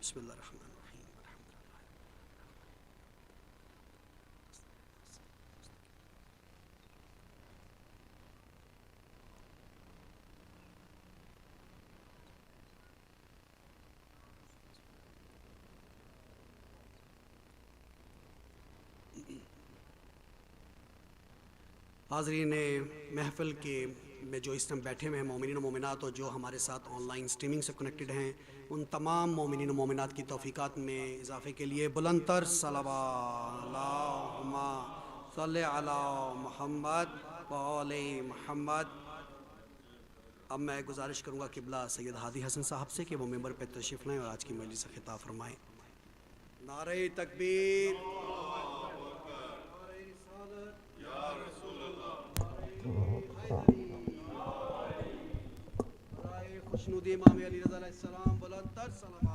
بسم اللہ الرحمن الرحیم حاضرین محفل کے میں جو اس ٹائم بیٹھے ہوئے ہیں مومنین و مومنات اور جو ہمارے ساتھ آن لائن سٹریمنگ سے کنیکٹڈ ہیں، ان تمام مومنین و مومنات کی توفیقات میں اضافے کے لیے بلند تر صلوات اللہم صلی علی محمد و آل محمد۔ اب میں گزارش کروں گا قبلہ سید ہادی حسن صاحب سے کہ وہ ممبر پہ تشریف لائیں اور آج کی مجلس سے خطاب فرمائیں۔ نعرہ تکبیر، نعرہ رسالت، یا رسول اللہ، نعرہ حیدری، برائے خوشنودی امام علی رضا علیہ السلام بلند تر صلوات۔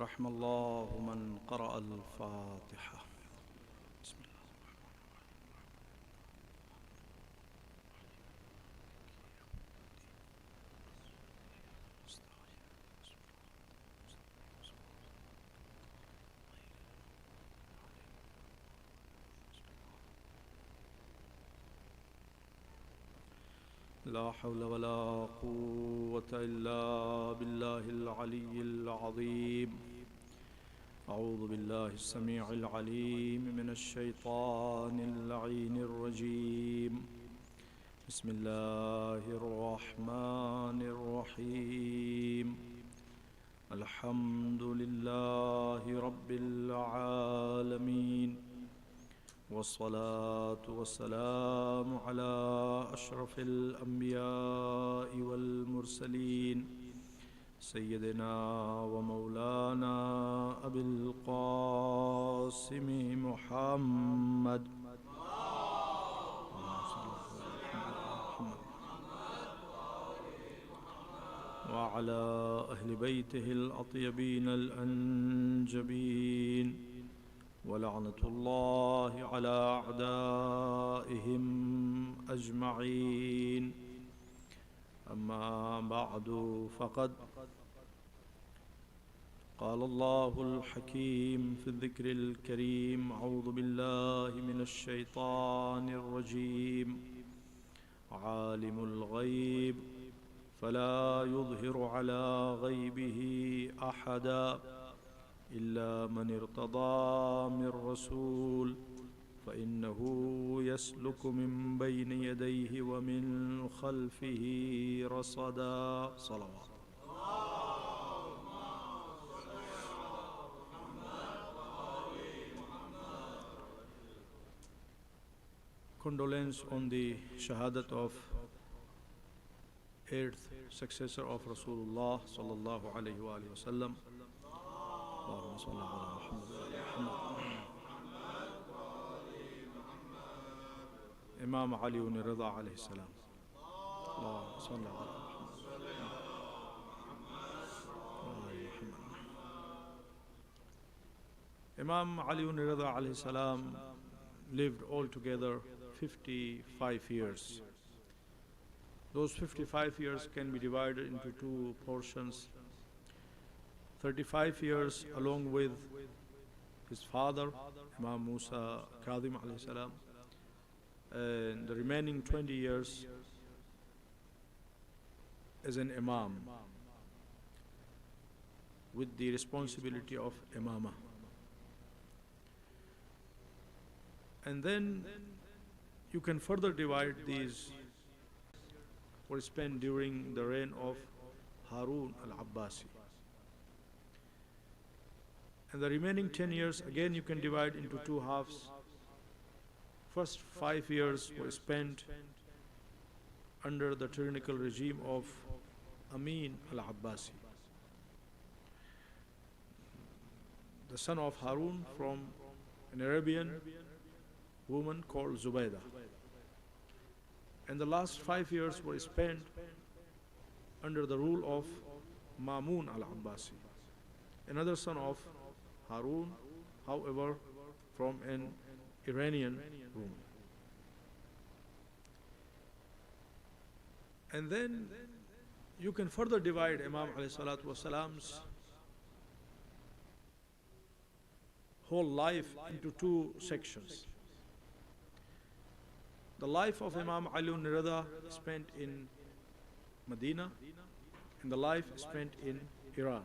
رحم اللہ من قرأ الفاتحہ۔ لا حول ولا قوة إلا بالله العلي العظيم۔ أعوذ بالله السميع العليم من الشيطان اللعين الرجيم۔ بسم الله الرحمن الرحيم۔ الحمد لله رب العالمين، والصلاة والسلام على أشرف الأنبياء والمرسلين، سيدنا ومولانا أبي القاسم محمد وعلى أهل بيته الأطيبين الأنجبين، ولعنة الله على أعدائهم أجمعين۔ أما بعد، فقد قال الله الحكيم في الذكر الكريم، أعوذ بالله من الشيطان الرجيم، عالم الغيب فلا يظهر على غيبه أحدا إلا من ارتضى من رسول فإنه يسلك من بين يديه ومن خلفه رصدا۔ صلوات۔ Condolence on the shahadat of 8th successor of Rasulullah sallallahu alayhi wa sallam. اللهم صل على محمد وعلى محمد۔ امام علی رضا علیہ السلام۔ اللهم صل على محمد وعلى محمد۔ Imam Ali Rida alayhi salam lived altogether 55 years. Those 55 years can be divided into two portions. 35 years along with his father, Imam Musa Kadhim alayhi salam, and the remaining 20 years as an imam with the responsibility of imamah. And then you can further divide these were spent during the reign of Harun al-Abbasi. And the remaining 10 years, again, you can divide into two halves. First 5 years were spent under the tyrannical regime of Amin al-Abbasi, the son of Harun from an Arabian woman called Zubaydah. And the last 5 years were spent under the rule of Mamun al-Abbasi, another son of Harun, however, from an Iranian woman. And then you can further divide Imam alayhi salatu wasalam's whole life into two sections. The life of Imam Ali Rida spent in Medina, and the life spent in Iran.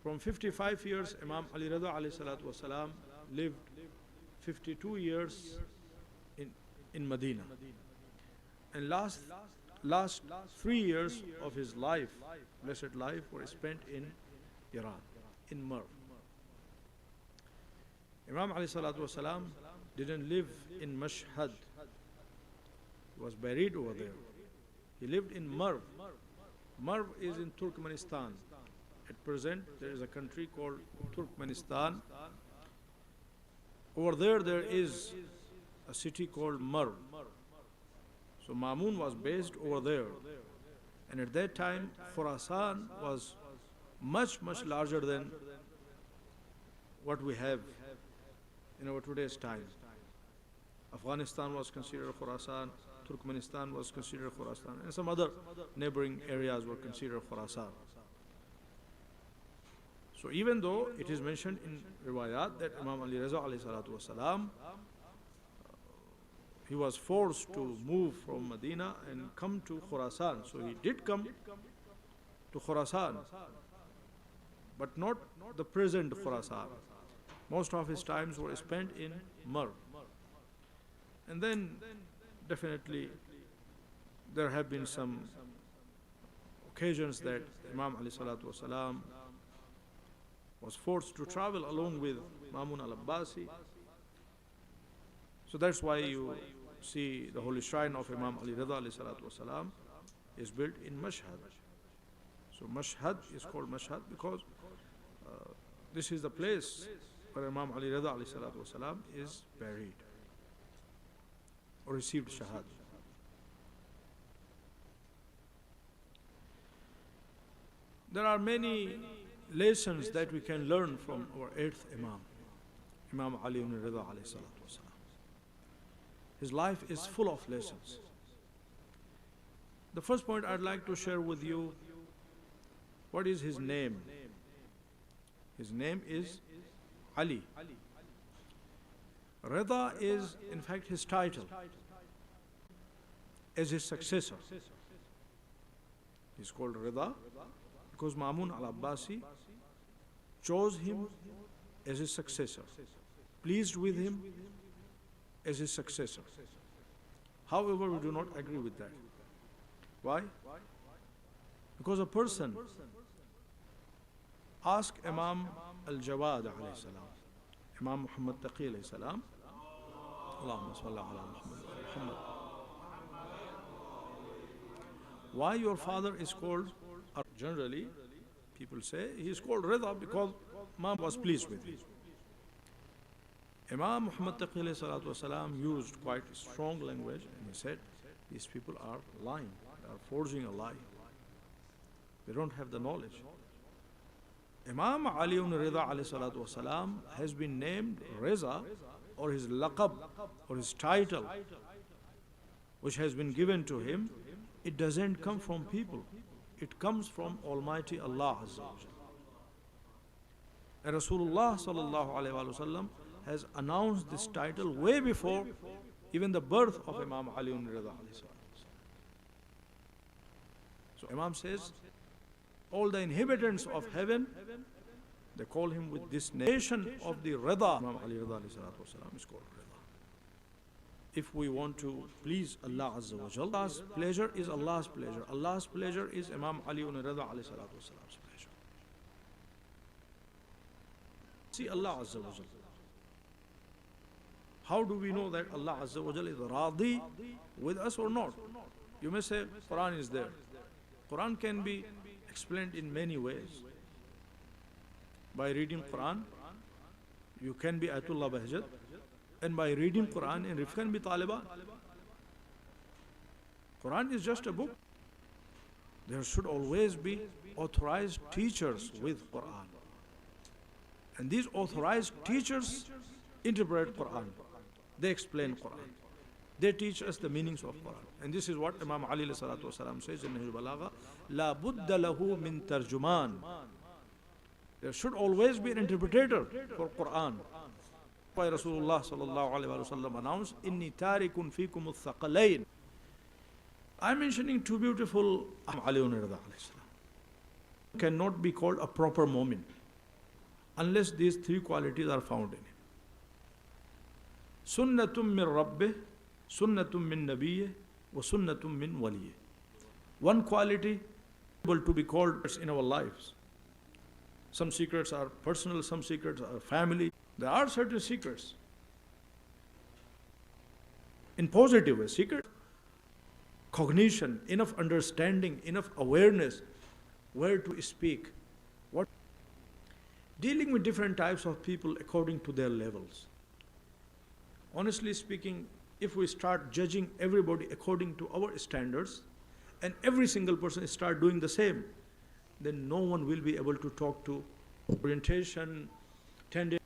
From 55 years, Imam Ali Rida alayhi salatu wasalam lived 52 years in Medina. And last 3 years of his life, blessed life, were spent in Iran, in Merv. Imam alayhi salatu wasalam didn't live in Mashhad. He was buried over there. He lived in Merv. Merv is in Turkmenistan. At present, there is a country called Turkmenistan. Over there is a city called Merv. So Mamun was based over there. And at that time, Khurasan was much, much larger than what we have in our today's time. Afghanistan was considered Khurasan, Turkmenistan was considered Khurasan, and some other neighboring areas were considered Khurasan. So even though it is mentioned in riwayat that Imam Ali Reza alayhi salatu wasalam, he was forced to move from Medina and come to Khurasan. So he did come to Khurasan, but not the present Khurasan. Most of his times were spent in Merv. And then definitely there have been some occasions that Imam Ali salatu wasalam was forced to travel along with Mamun al-Abbasi. So that's why you see the holy shrine of Imam Ali Rida alayhi salatu wasalam is built in Mashhad. So Mashhad is called Mashhad because this is the place where Imam Ali Rida alayhi salatu wasalam is buried or received shahad. There are many lessons that we can learn from our eighth Imam, Imam Ali ibn Rida alayhi salatu wasalam. His life is full of lessons. The first point I'd like to share with you, what is his name? His name is Ali. Rida is in fact his title as his successor. He's called Rida because Mamun al-Abbasi chose him as his successor, pleased with him as his successor. However, we do not agree with that. Why? Because a person asked Imam al-Jawad alayhi salam, Imam Muhammad Taqi alayhi salam, Allahumma salli ala Muhammad, why your father is called, generally people say he is called Rida because Imam was pleased with him. Imam Muhammad Taqi alayhi salatu wasalam used quite strong language and he said, these people are lying, they are forging a lie. They don't have the knowledge. Imam Ali ibn Rida alayhi salatu wasalam has been named Reza, or his laqab, or his title, which has been given to him. It doesn't come from people. It comes from Almighty Allah Azza wa Jalla. And Rasulullah sallallahu alayhi wa sallam has announced this title way before even the birth of Imam Ali ibn Rida alayhi salatu wasalam. So Imam says, all the inhabitants of heaven, they call him with this nation of the Rida. Imam Ali Rida alayhi salatu wasalam is called Rida. If we want to please Allah Azza wa Jalla, Allah's pleasure is Allah's pleasure. Allah's pleasure is Imam Ali ibn Rida alayhi salatu wasalam's pleasure. See Allah Azza wa Jalla. How do we know that Allah Azza wa Jalla is radi with us or not? You may say Quran is there. Quran can be explained in many ways. By reading Quran, you can be Ayatullah Bahjat, and by reading Quran and you can be Taliban. Quran is just a book. There should always be authorized teachers with Quran. And these authorized teachers interpret Quran. They explain Quran. They teach us the meanings of Quran. And this is what Imam Ali salatu wasalam says in his Balagha, La budda lahu min tarjuman. There should always be an interpreter for Quran. Why Rasulullah sallallahu alaihi wasallam announced, Inni tarikun fikum al-thaqalayn. I'm mentioning two beautiful Ali cannot be called a proper mu'min unless these three qualities are found in him. Sunnatum min rabbih, sunnatum min nabiyyih, wa sunnatum min waliyyih. One quality able to be called in our lives. Some secrets are personal, some secrets are family. There are certain secrets. In positive way, secret cognition, enough understanding, enough awareness where to speak, what dealing with different types of people according to their levels. Honestly speaking, if we start judging everybody according to our standards and every single person start doing the same, then no one will be able to talk to orientation, tendency,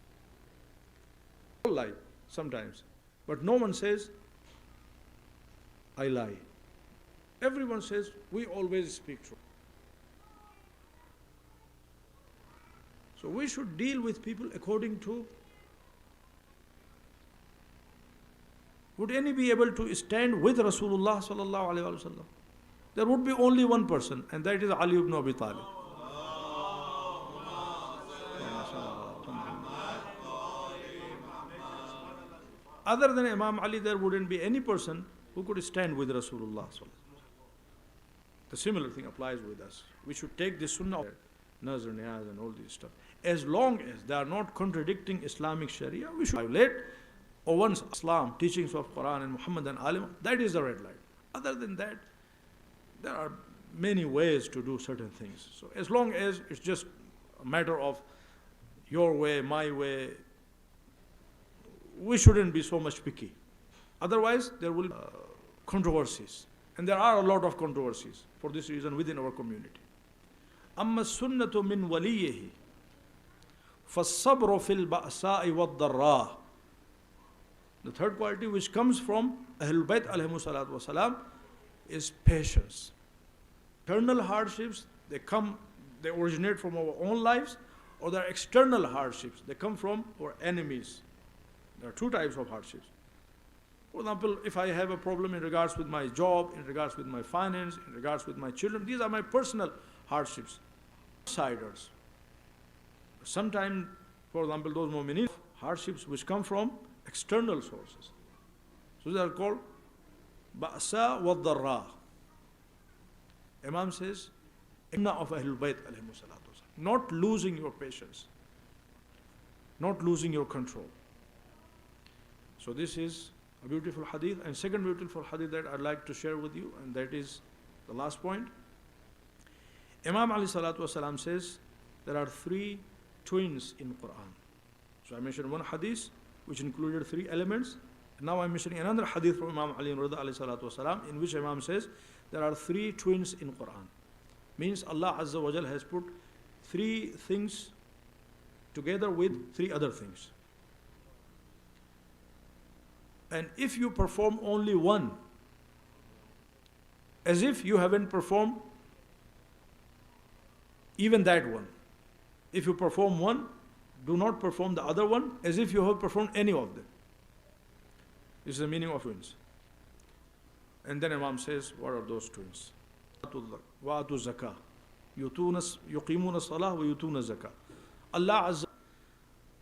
lie sometimes. But no one says, I lie. Everyone says, we always speak truth. So we should deal with people according to, would any be able to stand with Rasulullah sallallahu alaihi wasallam? There would be only one person, and that is Ali ibn Abi Talib. Other than Imam Ali, there wouldn't be any person who could stand with Rasulullah. The similar thing applies with us. We should take this sunnah, nazar, niyaz and all this stuff. As long as they are not contradicting Islamic Sharia, we should violate or once Islam, teachings of Quran and Muhammad and Alim, that is the red light. Other than that, there are many ways to do certain things. So as long as it's just a matter of your way, my way, we shouldn't be so much picky. Otherwise, there will be controversies. And there are a lot of controversies for this reason within our community. أما السنة من وليه فالصبر في البأساء والضراء. The third quality which comes from Ahlul Bayt alayhimu salatu wasalam is patience. Internal hardships, they originate from our own lives, or they are external hardships. They come from our enemies. There are two types of hardships. For example, if I have a problem in regards with my job, in regards with my finance, in regards with my children, these are my personal hardships. Outsiders. Sometimes, for example, those mu'mineen, hardships which come from external sources. So they are called ba'sa wa dharra. Imam says, Inna of Ahlul Bayt alayhimu salatu wasalam. Not losing your patience, not losing your control. So this is a beautiful hadith. And second beautiful hadith that I'd like to share with you, and that is the last point. Imam Ali salatu wasalam says there are three twins in Quran. So I mentioned one hadith which included three elements. And now I'm mentioning another hadith from Imam Ali salatu wasalam, in which Imam says there are three twins in Quran. Means Allah Azza wa Jal has put three things together with three other things. And if you perform only one, as if you haven't performed even that one. If you perform one, do not perform the other one as if you have performed any of them. This is the meaning of twins. And then Imam says, what are those twins? Wa'atu zakah. Yuqimuna salah wa yutuna zakah. Allah Azza.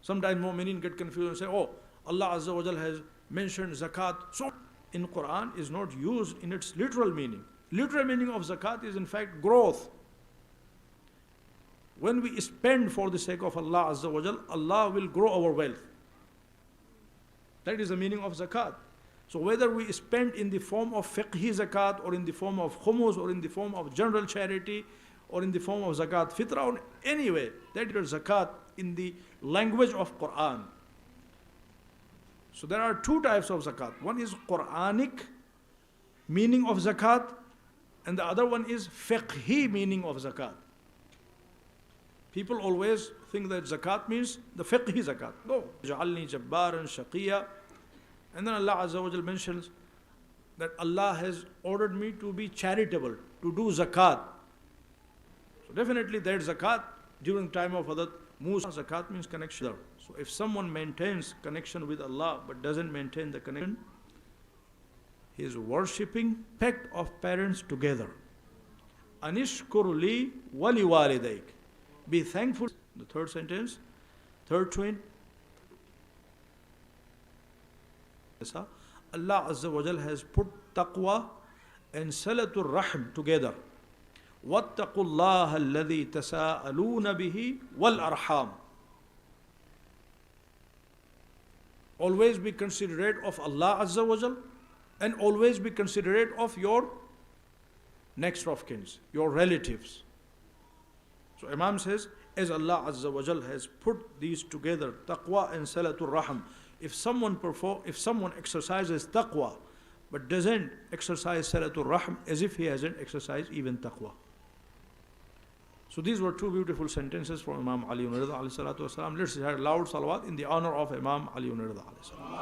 Sometimes mu'mineen get confused and say, oh, Allah Azza wa Jal has mentioned zakat. So in Quran is not used in its literal meaning. Literal meaning of zakat is in fact growth. When we spend for the sake of Allah Azza wa Jal, Allah will grow our wealth. That is the meaning of zakat. So whether we spend in the form of fiqhi zakat, or in the form of khumus, or in the form of general charity, or in the form of zakat fitra, or any way, that is zakat in the language of Quran. So there are two types of zakat. One is Quranic meaning of zakat, and the other one is fiqhi meaning of zakat. People always think that zakat means the fiqhi zakat. No. Ja'alni jabbaran shaqiya. And then Allah Azza wa Jal mentions that Allah has ordered me to be charitable, to do zakat. So definitely that zakat during time of Hazrat Musa, zakat means connection. So if someone maintains connection with Allah but doesn't maintain the connection, he is worshipping pact of parents together. Anishkur li wali walidaik. Be thankful. The third sentence, third twin. Allah Azza wa Jal has put taqwa and salatul rahm together. وَاتَّقُوا اللَّهَ الَّذِي تَسَاءَلُونَ بِهِ وَالْأَرْحَامِ. Always be considerate of Allah Azza wa Jal, and always be considerate of your next of kins, your relatives. So Imam says, as Allah Azza wa Jal has put these together, taqwa and salatul rahm, if someone exercises taqwa but doesn't exercise salatul rahm, as if he hasn't exercised even taqwa. So these were two beautiful sentences from Imam Ali ibn Rida alayhi salatu wasalam. Let's hear loud salawat in the honor of Imam Ali ibn Rida alayhi salam.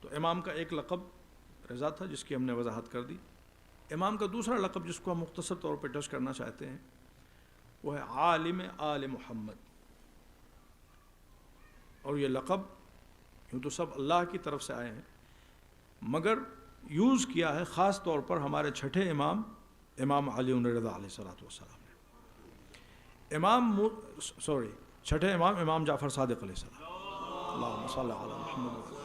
تو امام کا ایک لقب رضا تھا جس کی ہم نے وضاحت کر دی. امام کا دوسرا لقب جس کو ہم مختصر طور پہ ٹچ کرنا چاہتے ہیں وہ ہے عالم آل محمد. اور یہ لقب یوں تو سب اللہ کی طرف سے آئے ہیں، مگر یوز کیا ہے خاص طور پر ہمارے چھٹے امام علی بن رضا علیہ الصلوۃ والسلام نے. چھٹے امام جعفر صادق علیہ السلام. اللہم صل علی محمد.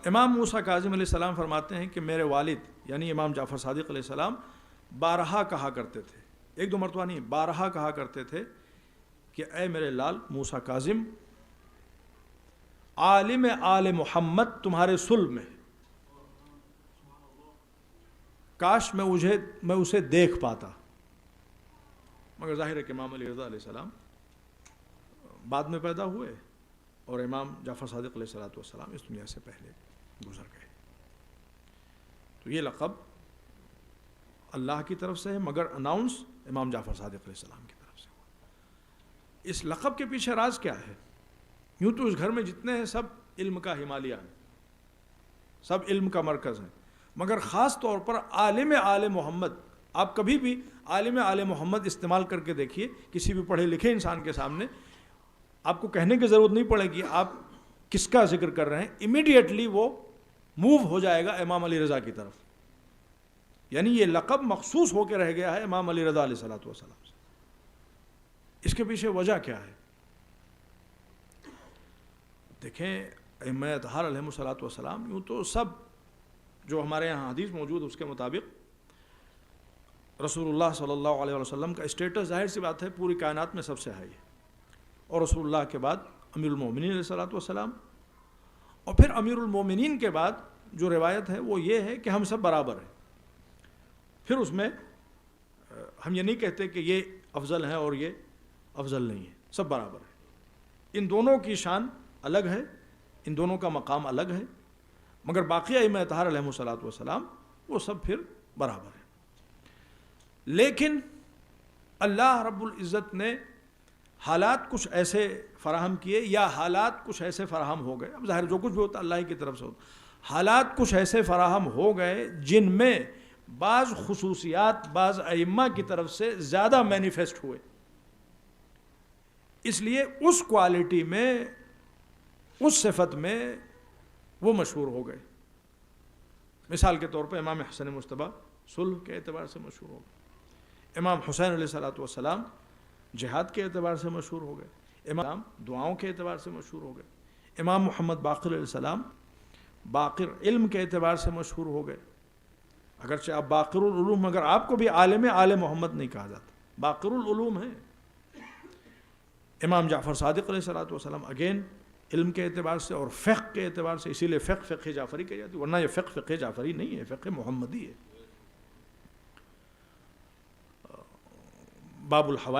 امام موسیٰ کاظم علیہ السلام فرماتے ہیں کہ میرے والد یعنی امام جعفر صادق علیہ السلام بارہا کہا کرتے تھے، ایک دو مرتبہ نہیں، بارہا کہا کرتے تھے کہ اے میرے لال موسیٰ کاظم، عالم آل محمد تمہارے صلب میں، کاش میں اسے دیکھ پاتا. مگر ظاہر ہے کہ امام علی رضا علیہ السلام بعد میں پیدا ہوئے اور امام جعفر صادق علیہ الصلوۃ والسلام اس دنیا سے پہلے گزر گئے. تو یہ لقب اللہ کی طرف سے ہے، مگر اناؤنس امام جعفر صادق علیہ السلام کی طرف سے ہوا. اس لقب کے پیچھے راز کیا ہے؟ یوں تو اس گھر میں جتنے ہیں سب علم کا ہمالیہ ہیں، سب علم کا مرکز ہیں، مگر خاص طور پر عالم آل محمد. آپ کبھی بھی عالم آل محمد استعمال کر کے دیکھیے کسی بھی پڑھے لکھے انسان کے سامنے، آپ کو کہنے کی ضرورت نہیں پڑے گی آپ کس کا ذکر کر رہے ہیں، امیڈیٹلی وہ موو ہو جائے گا امام علی رضا کی طرف. یعنی یہ لقب مخصوص ہو کے رہ گیا ہے امام علی رضا علیہ الصلوۃ والسلام سے. اس کے پیچھے وجہ کیا ہے؟ دیکھیں ائمہ اطہار علیہم الصلوۃ والسلام، یوں تو سب جو ہمارے یہاں حدیث موجود اس کے مطابق رسول اللہ صلی اللہ علیہ وسلم کا اسٹیٹس ظاہر سی بات ہے پوری کائنات میں سب سے ہائی ہے، اور رسول اللہ کے بعد امیر المومنین علیہ الصلوۃ والسلام، اور پھر امیر المومنین کے بعد جو روایت ہے وہ یہ ہے کہ ہم سب برابر ہیں. پھر اس میں ہم یہ نہیں کہتے کہ یہ افضل ہے اور یہ افضل نہیں ہے، سب برابر ہیں. ان دونوں کی شان الگ ہے، ان دونوں کا مقام الگ ہے، مگر باقی ائمہ اطہار علیہم الصلوۃ والسلام وہ سب پھر برابر ہیں. لیکن اللہ رب العزت نے حالات کچھ ایسے فراہم کیے، یا حالات کچھ ایسے فراہم ہو گئے، اب ظاہر جو کچھ بھی ہوتا اللہ ہی کی طرف سے ہوتا، حالات کچھ ایسے فراہم ہو گئے جن میں بعض خصوصیات بعض ائمہ کی طرف سے زیادہ مینیفیسٹ ہوئے، اس لیے اس کوالٹی میں اس صفت میں وہ مشہور ہو گئے. مثال کے طور پہ امام حسن مجتبی صلح کے اعتبار سے مشہور ہو گئے، امام حسین علیہ الصلوۃ والسلام جہاد کے اعتبار سے مشہور ہو گئے، امام دعاؤں کے اعتبار سے مشہور ہو گئے، امام محمد باقر علیہ السلام باقر علم کے اعتبار سے مشہور ہو گئے، اگرچہ آپ باقر العلوم، مگر آپ کو بھی عالم آل محمد نہیں کہا جاتا، باقر العلوم ہے. امام جعفر صادق علیہ السلام اگین علم کے اعتبار سے اور فقہ کے اعتبار سے، اسی لیے فقہ جعفری کہی جاتی ہے، ورنہ یہ فقہ جعفری نہیں ہے، فقہ محمدی ہے. باب الحوائج